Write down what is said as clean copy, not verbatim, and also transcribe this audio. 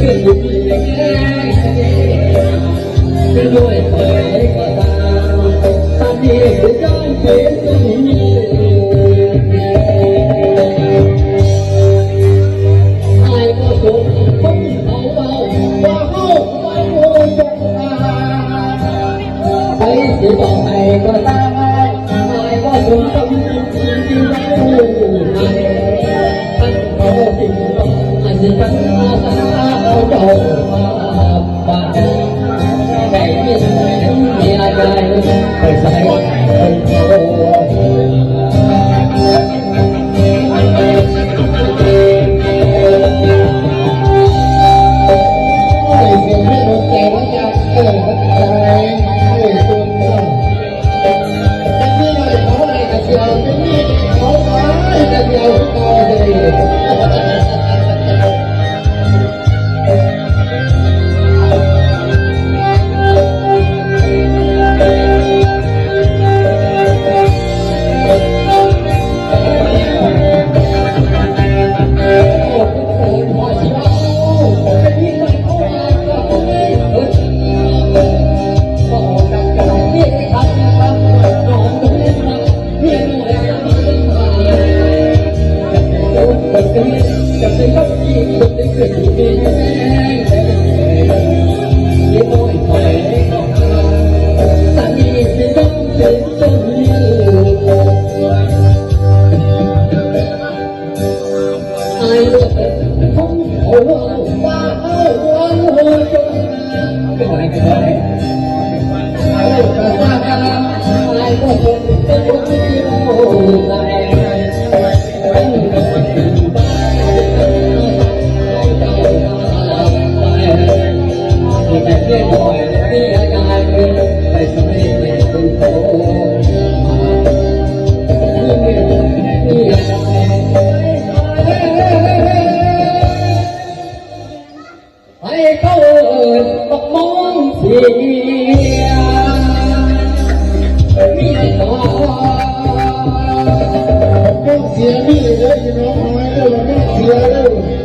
ด้วยเอ่ยก็ตามตอนนี้คือย้อนเปลี่ยนตรงนี้ไอ้ก็สุขคนเขาเบาว่าเขาไม่โง่จงไปสิบอกให้ก็ตามไอ้ก็สุขคนที่ไม่รู้ไอ้ท่านเขาสิ่งบอกอันนี้กันอาสาเอาเจ้ามาบ้านใจมีอะไรไปใส่คนโตสิ่งที่โดนใจว่าจะอะไรตัวจะมีอะไรเขาอะไรกันเดียวจะมีเขาอะไรกันเดียวต่อเลยจะเป็นลูกที่คนได้เกิดอยู่ในแม่ยิ่งน้อยไปแต่มีสิ่งต้องเป็นต้นยืนไอ้เรื่องของเขาว่าเอาวันหัวจนเป็นไรกันได้ไอ้ก็สร้างกันไอ้ก็คงเป็นคนที่เราได้ให้เขาตกมองเสียมีต่อมองเสียนี่เลยน้องน้อยเลยน้องเสียเลย